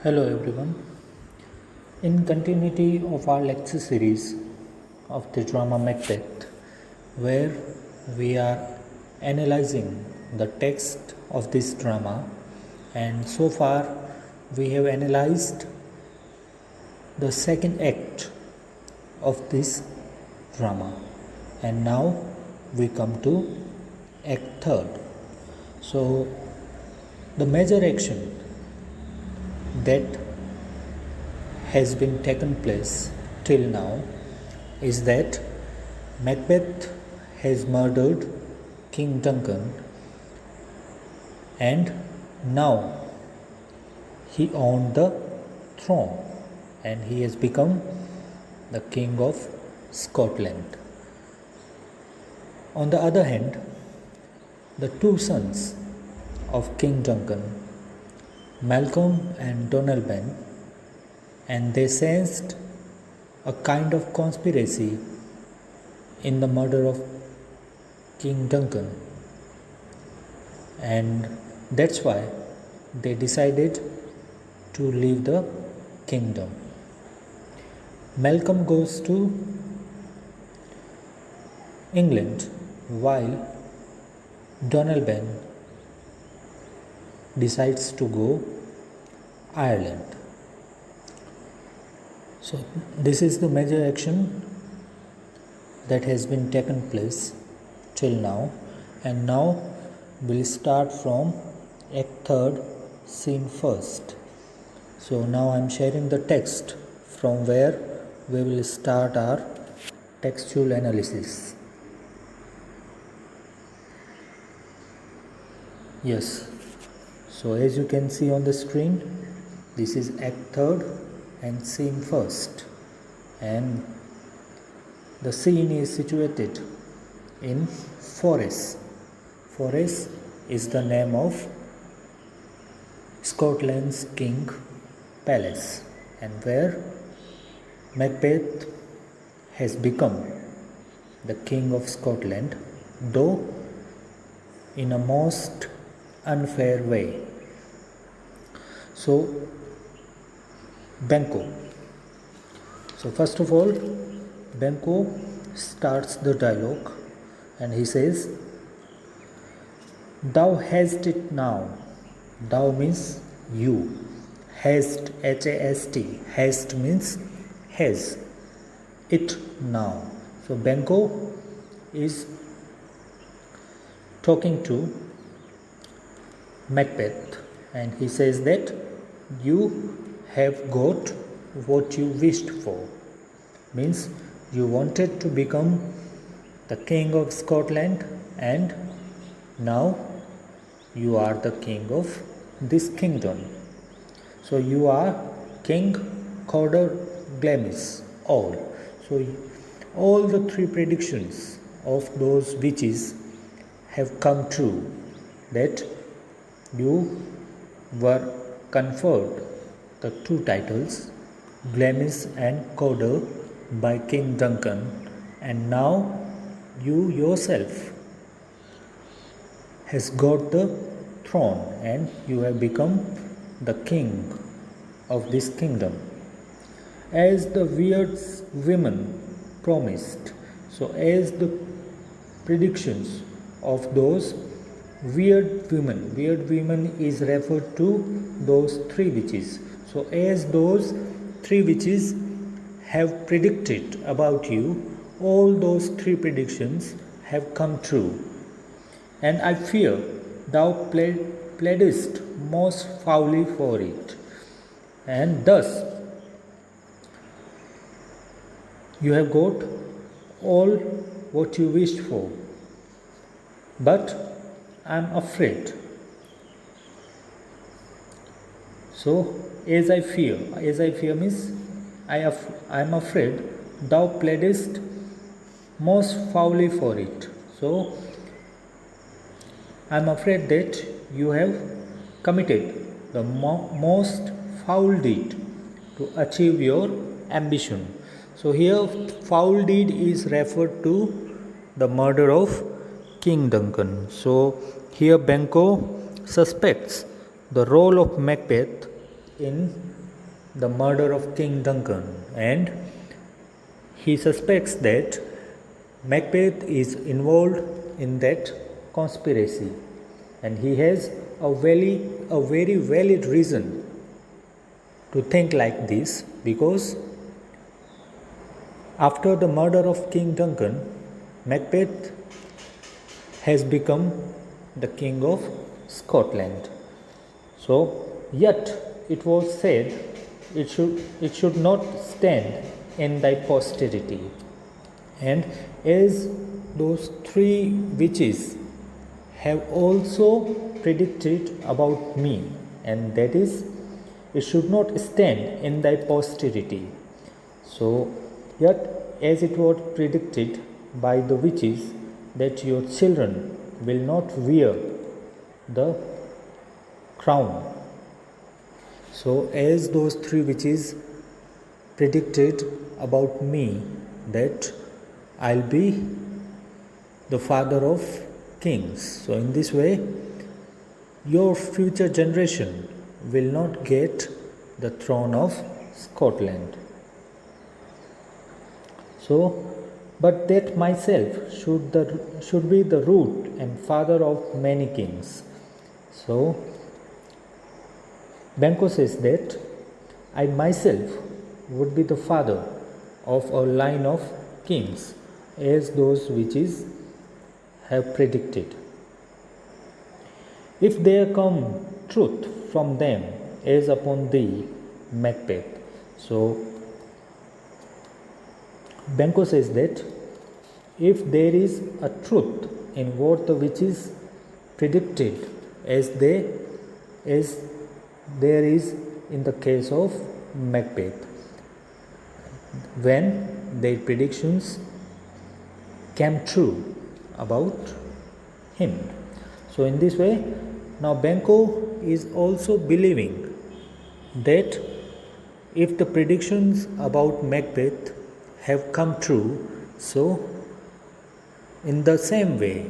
Hello everyone. In continuity of our lecture series of the drama Macbeth, where we are analyzing the text of this drama, and so far we have analyzed the second act of this drama, and now we come to act third. So, the major action that has been taken place till now is that Macbeth has murdered King Duncan, and now he owned the throne and he has become the King of Scotland. On the other hand, the two sons of King Duncan, Malcolm and Donalbain, and they sensed a kind of conspiracy in the murder of King Duncan, and that's why they decided to leave the kingdom. Malcolm goes to England while Donalbain decides to go Ireland. So this is the major action that has been taken place till now, and now we'll start from act third, scene first. So now I'm sharing the text from where we will start our textual analysis. Yes, so as you can see on the screen, this is act third and scene first, and the scene is situated in Forres. Forres is the name of Scotland's king palace, and where Macbeth has become the king of Scotland, though in a most unfair way. So Banquo. So first of all, Banquo starts the dialogue and he says, "Thou hast it now." Thou means you. Hast, H-A-S-T. Hast means has. It now. So Banquo is talking to Macbeth and he says that you have got what you wished for. Means you wanted to become the king of Scotland, and now you are the king of this kingdom. So you are King Cawdor Glemis all. So all the three predictions of those witches have come true, that you were conferred the two titles, Glemis and Cawdor, by King Duncan, and now you yourself has got the throne and you have become the king of this kingdom, as the weird women promised. So as the predictions of those weird women is referred to those three witches. So as those three witches have predicted about you, all those three predictions have come true. And I fear thou pleadest most foully for it. And thus you have got all what you wished for. But I am afraid. So as I fear means I am afraid thou pleadest most foully for it. So I am afraid that you have committed the most foul deed to achieve your ambition. So here foul deed is referred to the murder of King Duncan. So here Banquo suspects the role of Macbeth in the murder of King Duncan, and he suspects that Macbeth is involved in that conspiracy, and he has a very valid reason to think like this, because after the murder of King Duncan, Macbeth has become the king of Scotland. So, yet it was said it should not stand in thy posterity. And as those three witches have also predicted about me, and that is, it should not stand in thy posterity. So, yet as it was predicted by the witches that your children will not wear the crown. So, as those three witches predicted about me that I'll be the father of kings. So, in this way, your future generation will not get the throne of Scotland. So, but that myself should be the root and father of many kings. So, Banquo says that I myself would be the father of a line of kings, as those witches have predicted. If there come truth from them, as upon thee, Macbeth. So, Banquo says that if there is a truth in what the witches predicted, as there is in the case of Macbeth, when their predictions came true about him. So, in this way, now Banquo is also believing that if the predictions about Macbeth have come true, so in the same way,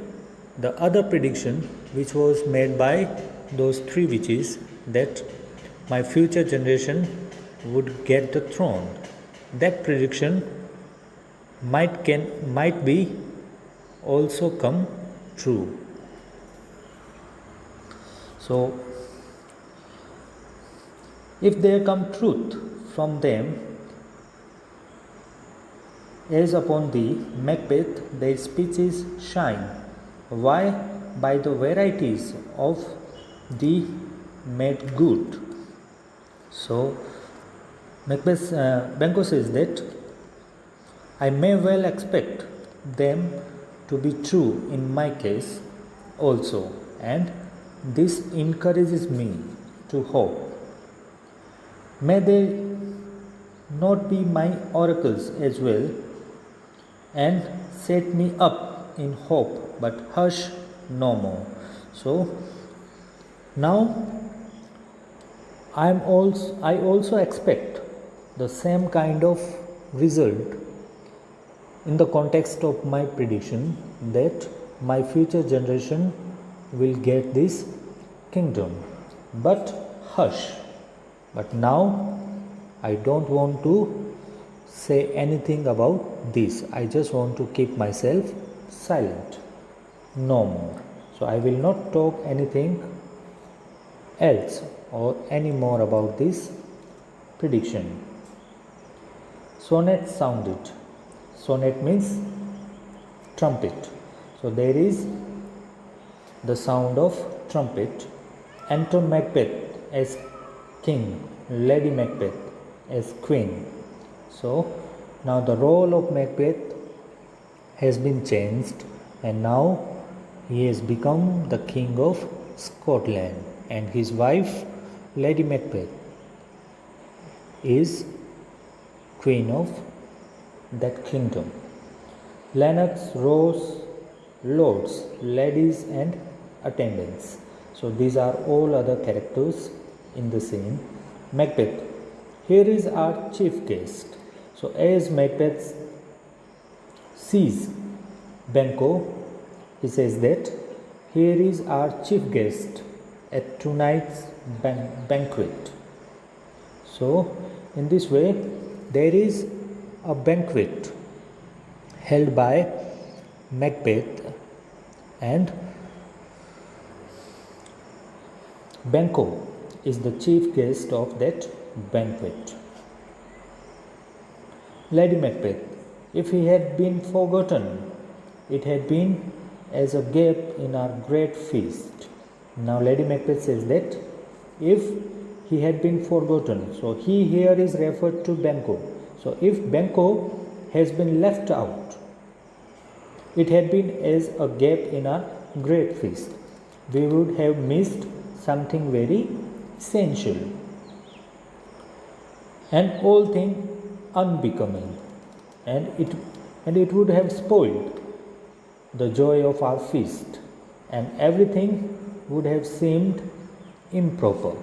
the other prediction which was made by those three witches, that my future generation would get the throne, that prediction might be also come true. So, if there come truth from them, as upon thee, Macbeth, their speeches shine. Why? By the varieties of thee made good. So, Banquo says that I may well expect them to be true in my case also, and this encourages me to hope. May they not be my oracles as well, and set me up in hope, but hush no more. So, now I also expect the same kind of result in the context of my prediction, that my future generation will get this kingdom. But hush. But now I don't want to say anything about this. I just want to keep myself silent. No more. So I will not talk anything else or any more about this prediction. Sonnet sounded. Sonnet means trumpet. So there is the sound of trumpet. Enter Macbeth as king, Lady Macbeth as queen. So now the role of Macbeth has been changed, and now he has become the king of Scotland, and his wife, Lady Macbeth, is queen of that kingdom. Lennox, Rose, lords, ladies, and attendants. So these are all other characters in the scene. Macbeth. Here is our chief guest. So as Macbeth sees Banquo, he says that here is our chief guest at tonight's banquet. So, in this way, there is a banquet held by Macbeth, and Banquo is the chief guest of that banquet. Lady Macbeth, if he had been forgotten, it had been as a gap in our great feast. Now, Lady Macbeth says that if he had been forgotten, so he here is referred to Banquo. So, if Banquo has been left out, it had been as a gap in our great feast. We would have missed something very essential, and all thing unbecoming, and it would have spoiled the joy of our feast, and everything would have seemed improper.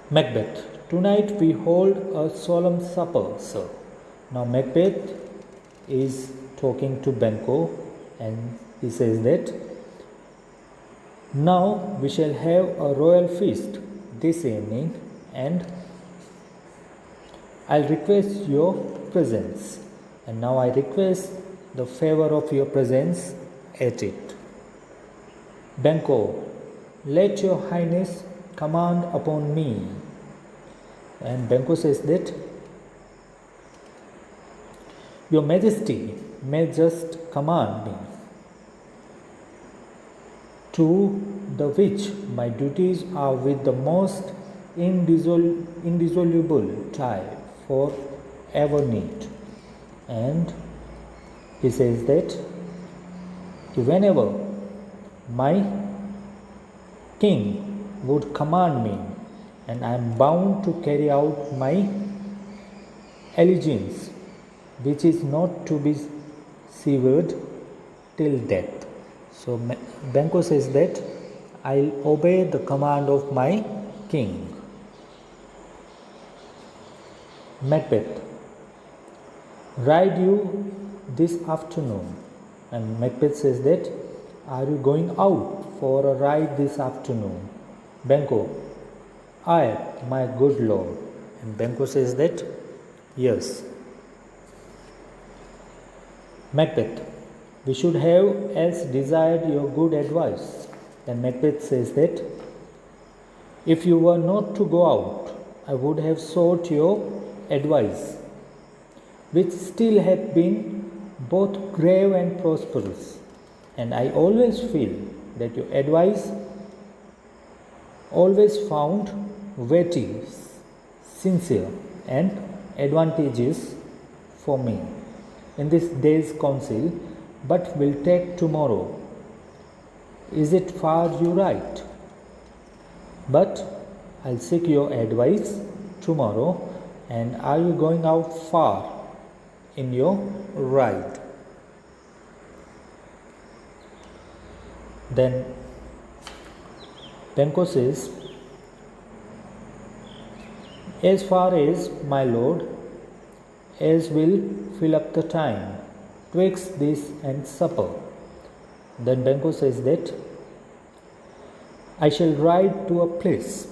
Macbeth, tonight we hold a solemn supper, sir. Now Macbeth is talking to Banquo, and he says that now we shall have a royal feast this evening, and I'll request your presence. And now I request the favor of your presence at it. Banquo, let your highness command upon me. And Banquo says that your majesty may just command me, to the which my duties are with the most indissoluble tie for ever need. And he says that whenever my king would command me, and I am bound to carry out my allegiance, which is not to be severed till death. So Banquo says that I'll obey the command of my king. Macbeth, ride you this afternoon. And Macbeth says that, are you going out for a ride this afternoon? Banquo, aye, my good lord. And Banquo says that, yes. Macbeth, we should have else desired your good advice. Then Macbeth says that, if you were not to go out, I would have sought your advice, which still hath been both grave and prosperous. And I always feel that your advice always found weighty, sincere, and advantageous for me in this day's council, but will take tomorrow. Is it far you write? But I'll seek your advice tomorrow. And are you going out far in your ride? Then Banquo says, as far as, my lord, as will fill up the time twixt this and supper. Then Banquo says that I shall ride to a place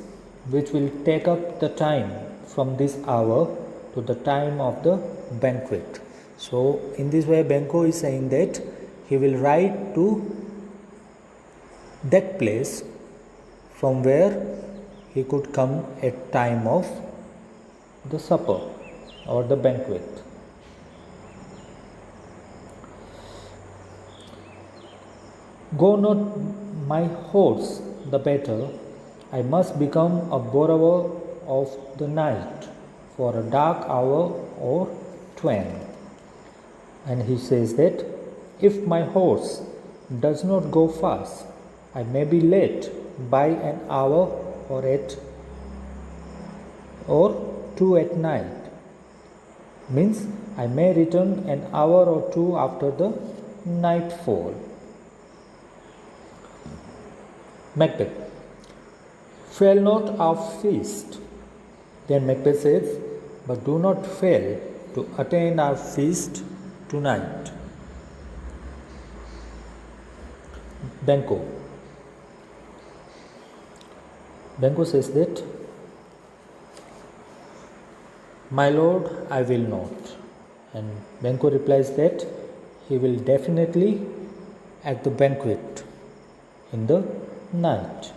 which will take up the time from this hour to the time of the banquet. So in this way Banquo is saying that he will ride to that place from where he could come at time of the supper or the banquet. Go not my horse the better, I must become a borrower of the night for a dark hour or twain. And he says that if my horse does not go fast, I may be late by an hour or two at night. Means I may return an hour or two after the nightfall. Macbeth, fail not our feast. Then Macbeth says, but do not fail to attain our feast tonight. Banquo, Banquo says that, "My lord, I will not." And Banquo replies that he will definitely at the banquet in the night.